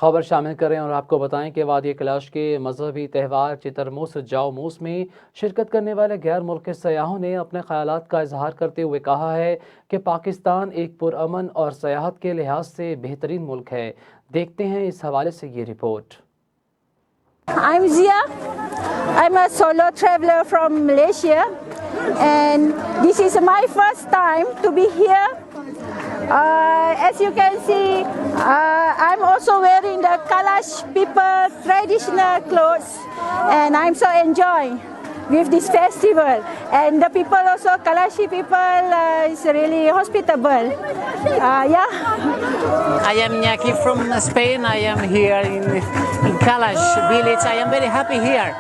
खबर शामिल करें और आपको बताएं कि वादी कैलाश के मजहबी त्यौहार चितरमुस चौमुस में शिरकत करने वाले गैर मुल्की सयाहों ने अपने ख्यालात का इजहार करते हुए कहा है कि पाकिस्तान एक पुरअमन और सयाहत के लिहाज से बेहतरीन मुल्क है। देखते हैं इस हवाले से ये report. I'm Zia. I'm a solo traveler from Malaysia, and this is my first time to be here. As you can see, I'm also wearing the Kalash people traditional clothes, and I'm so enjoying with this festival. And the people also, Kalashi people, is really hospitable. I am Nyaki from Spain. I am here in Kalash village. I am very happy here.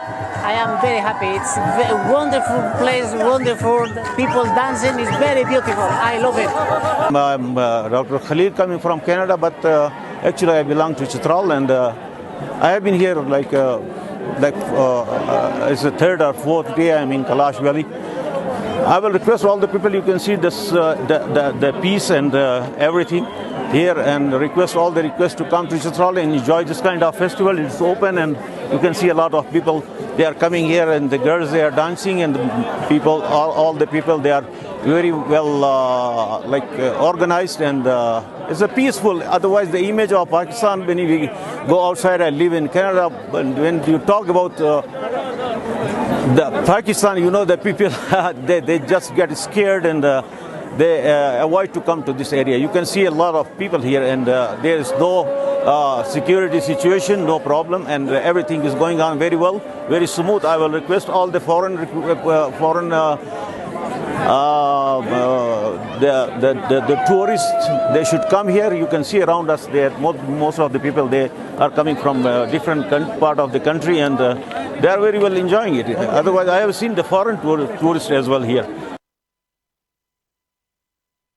I am very happy. It's a wonderful place, wonderful people dancing. It's very beautiful. I love it. I'm Dr. Khalil coming from Canada, but actually I belong to Chitral, and I have been here it's the third or fourth day I'm in Kalash Valley. I will request all the people, you can see this, the peace and everything here, and request all the requests to come to Chitral and enjoy this kind of festival. It's open and you can see a lot of people. They are coming here, and the girls, they are dancing, and the people, all the people, they are very well organized, and it's a peaceful. Otherwise, the image of Pakistan, when we go outside, I live in Canada, and when you talk about the Pakistan, you know, the people they just get scared, and they avoid to come to this area. You can see a lot of people here, and there is no security situation, no problem, and everything is going on very well, very smooth. I will request all the foreign the tourists, they should come here. You can see around us there, most of the people, they are coming from different part of the country, and they are very well enjoying it. Otherwise, I have seen the foreign tourists as well here.